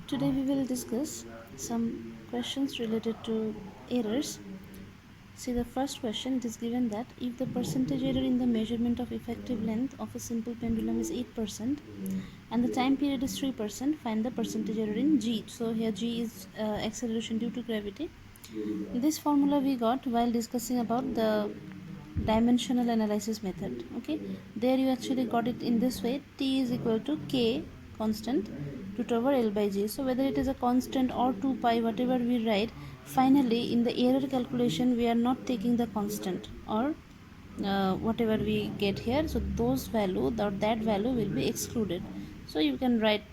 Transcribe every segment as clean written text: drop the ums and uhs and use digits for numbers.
Today we will discuss some questions related to errors. See, the first question, it is given that if the percentage error in the measurement of effective length of a simple pendulum is 8% and the time period is 3%, find the percentage error in g. So here g is acceleration due to gravity. This formula we got while discussing about the dimensional analysis method. Okay, there you actually got it in this way: t is equal to k constant root over L by G. So whether it is a constant or 2 pi, whatever we write, finally in the error calculation we are not taking the constant or whatever we get here. So those value, that value will be excluded. So you can write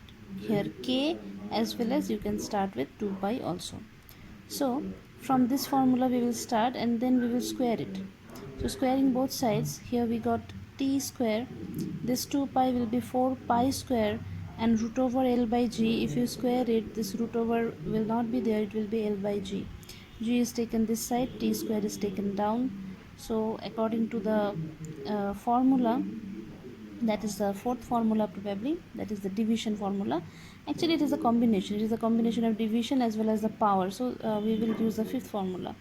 here k, as well as you can start with 2 pi also. So from this formula we will start and then we will square it. So squaring both sides, here we got t square, this 2 pi will be 4 pi square, and root over L by G, if you square it, this root over will not be there, it will be L by G. G is taken this side, t square is taken down. So according to the formula, that is the fourth formula, probably that is the division formula. Actually it is a combination, it is a combination of division as well as the power. So we will use the fifth formula.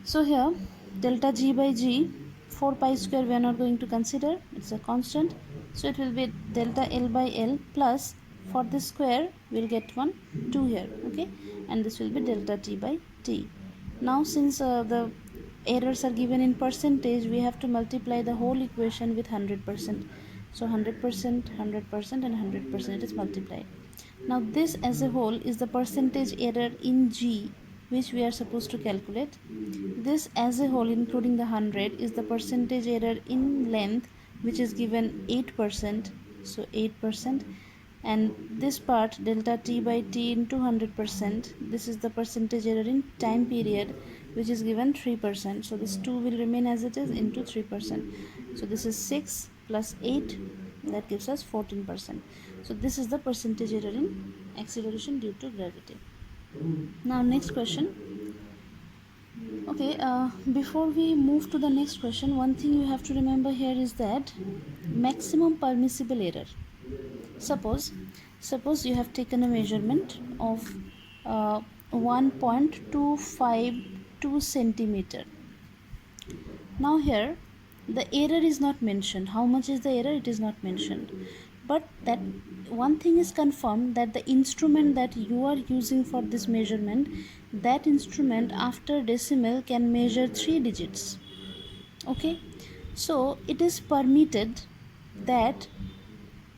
So here delta G by G, 4 pi square we are not going to consider, it's a constant. So it will be delta L by L plus, for this square we'll get 2 here, okay, and this will be delta T by T. Now since the errors are given in percentage, we have to multiply the whole equation with 100%. So 100%, 100% and 100% is multiplied. Now this as a whole is the percentage error in G which we are supposed to calculate. This as a whole, including the 100, is the percentage error in length, which is given 8%. So 8%, and this part delta T by T into 100%, this is the percentage error in time period, which is given 3%. So this 2 will remain as it is into 3%. So this is 6 plus 8, that gives us 14%. So this is the percentage error in acceleration due to gravity. Now next question. Okay, before we move to the next question, one thing you have to remember here is that maximum permissible error. Suppose you have taken a measurement of 1.252 centimeter. Now here the error is not mentioned. How much is the error? It is not mentioned. But that one thing is confirmed, that the instrument that you are using for this measurement, that instrument after decimal can measure 3 digits. Okay, so it is permitted that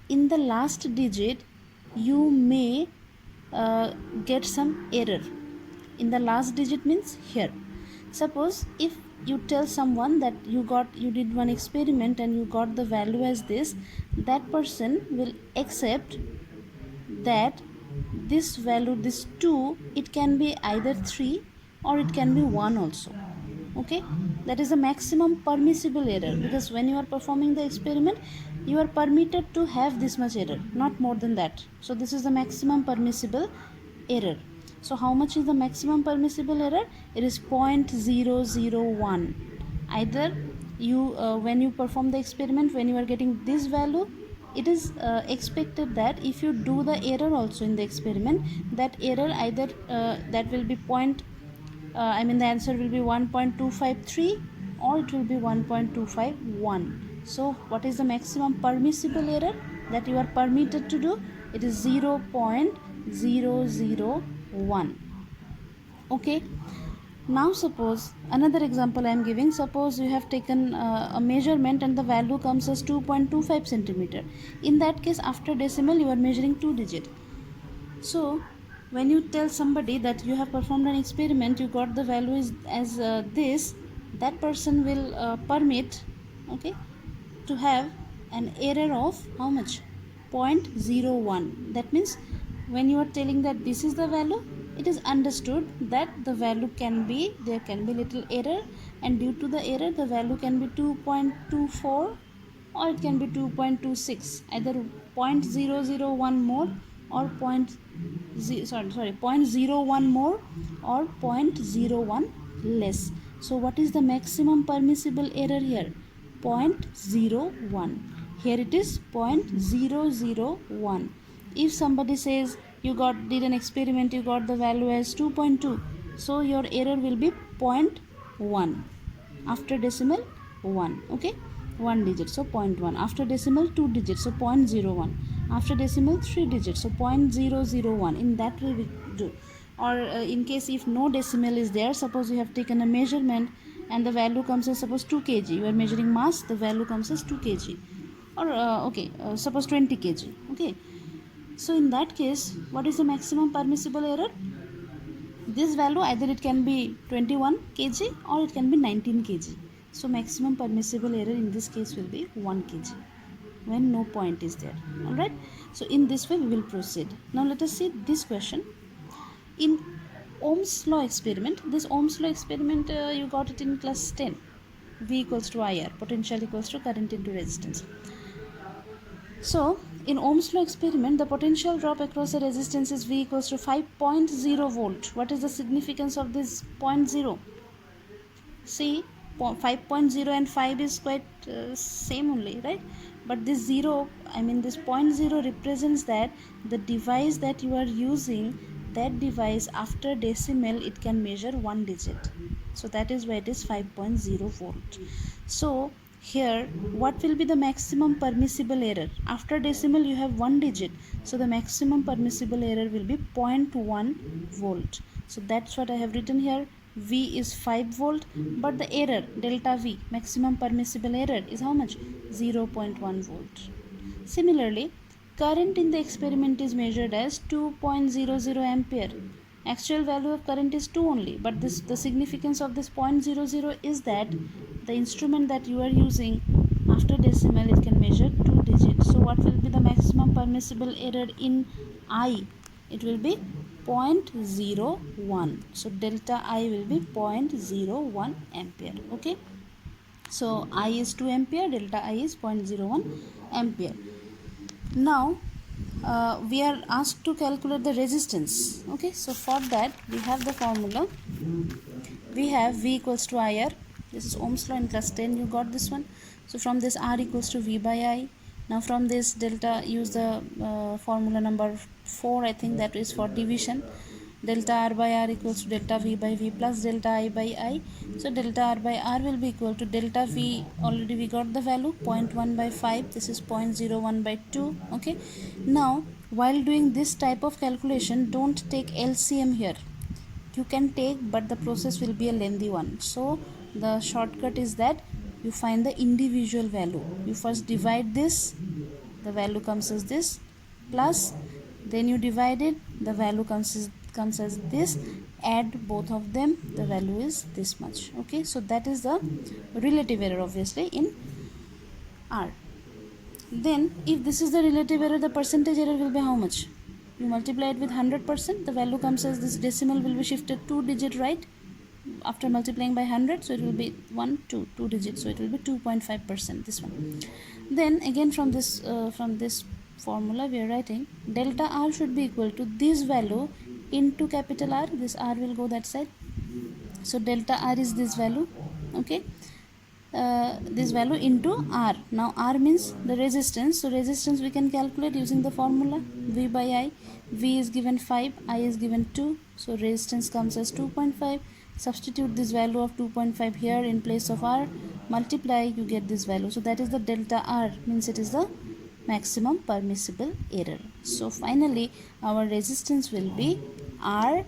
in the last digit you may get some error. In the last digit means here, suppose if you tell someone that you did one experiment and you got the value as this, that person will accept that this value, this 2, it can be either 3 or it can be 1 also. Okay, that is the maximum permissible error, because when you are performing the experiment you are permitted to have this much error, not more than that. So this is the maximum permissible error. So how much is the maximum permissible error? It is 0.001. Either you when you perform the experiment, when you are getting this value, it is expected that if you do the error also in the experiment, that error either that will be the answer will be 1.253 or it will be 1.251. So what is the maximum permissible error that you are permitted to do? It is 0.001. Okay, now suppose another example I am giving. Suppose you have taken a measurement and the value comes as 2.25 centimeter. In that case, after decimal you are measuring 2 digit. So when you tell somebody that you have performed an experiment, you got the value as this, that person will permit, okay, to have an error of how much? 0.01. That means when you are telling that this is the value, it is understood that the value there can be little error, and due to the error the value can be 2.24 or it can be 2.26, either 0.001 more or 0.01 more or 0.01 less. So what is the maximum permissible error here? 0.01. Here it is 0.001. if somebody says you did an experiment, you got the value as 2.2, so your error will be 0.1 after decimal 1. Okay, 1 digit, so 0.1. After decimal 2 digits, so 0.01. After decimal 3 digits, so 0.001. In that way we do. Or in case if no decimal is there, suppose you have taken a measurement and the value comes as suppose 2 kg, you are measuring mass, the value comes as 2 kg, or suppose 20 kg. Okay, so in that case, what is the maximum permissible error? This value either it can be 21 kg or it can be 19 kg. So maximum permissible error in this case will be 1 kg when no point is there. Alright, so in this way we will proceed. Now let us see this question. In Ohm's law experiment, this Ohm's law experiment you got it in class 10. V equals to IR, potential equals to current into resistance. So in Ohm's law experiment, the potential drop across the resistance is V equals to 5.0 volt. What is the significance of this 0.0? See, 5.0 and 5 is quite same only, right? But this 0, I mean this 0.0 represents that the device that you are using, that device after decimal it can measure 1 digit. So that is why it is 5.0 volt. So here what will be the maximum permissible error? After decimal you have 1 digit, so the maximum permissible error will be 0.1 volt. So that's what I have written here. V is 5 volt, but the error delta V, maximum permissible error, is how much? 0.1 volt. Similarly, current in the experiment is measured as 2.00 ampere. Actual value of current is 2 only, but the significance of this 0.00 is that the instrument that you are using after decimal it can measure 2 digits. So what will be the maximum permissible error in I? It will be 0.01. So delta I will be 0.01 ampere. Okay, so I is 2 ampere, delta I is 0.01 ampere. Now we are asked to calculate the resistance. Okay, so for that we have the formula. We have V equals to IR. This is Ohm's law in class 10, you got this one. So from this R equals to V by I. Now from this delta, use the formula number 4, I think, that is for division. Delta R by R equals to delta V by V plus delta I by I. So delta R by R will be equal to delta V, already we got the value, 0.1 by 5. This is 0.01 by 2. Okay. Now while doing this type of calculation, don't take LCM here. You can take, but the process will be a lengthy one. So the shortcut is that you find the individual value. You first divide this, the value comes as this, plus then you divide it, the value comes as this, add both of them, the value is this much. Okay, so that is the relative error obviously in R. Then if this is the relative error, the percentage error will be how much? You multiply it with 100%, the value comes as this, decimal will be shifted 2 digit right after multiplying by 100, so it will be 2 digits, so it will be 2.5%, this one. Then again from this formula we are writing delta R should be equal to this value into capital R. This R will go that side, so delta R is this value. Okay, this value into R. Now R means the resistance, so resistance we can calculate using the formula V by I. V is given 5, I is given 2, so resistance comes as 2.5. Substitute this value of 2.5 here in place of R, multiply, you get this value. So that is the delta R, means it is the maximum permissible error. So finally our resistance will be R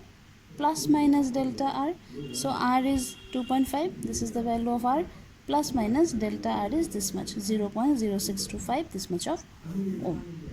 plus minus delta R. So R is 2.5, this is the value of R, plus minus delta R is this much, 0.0625, this much of ohm.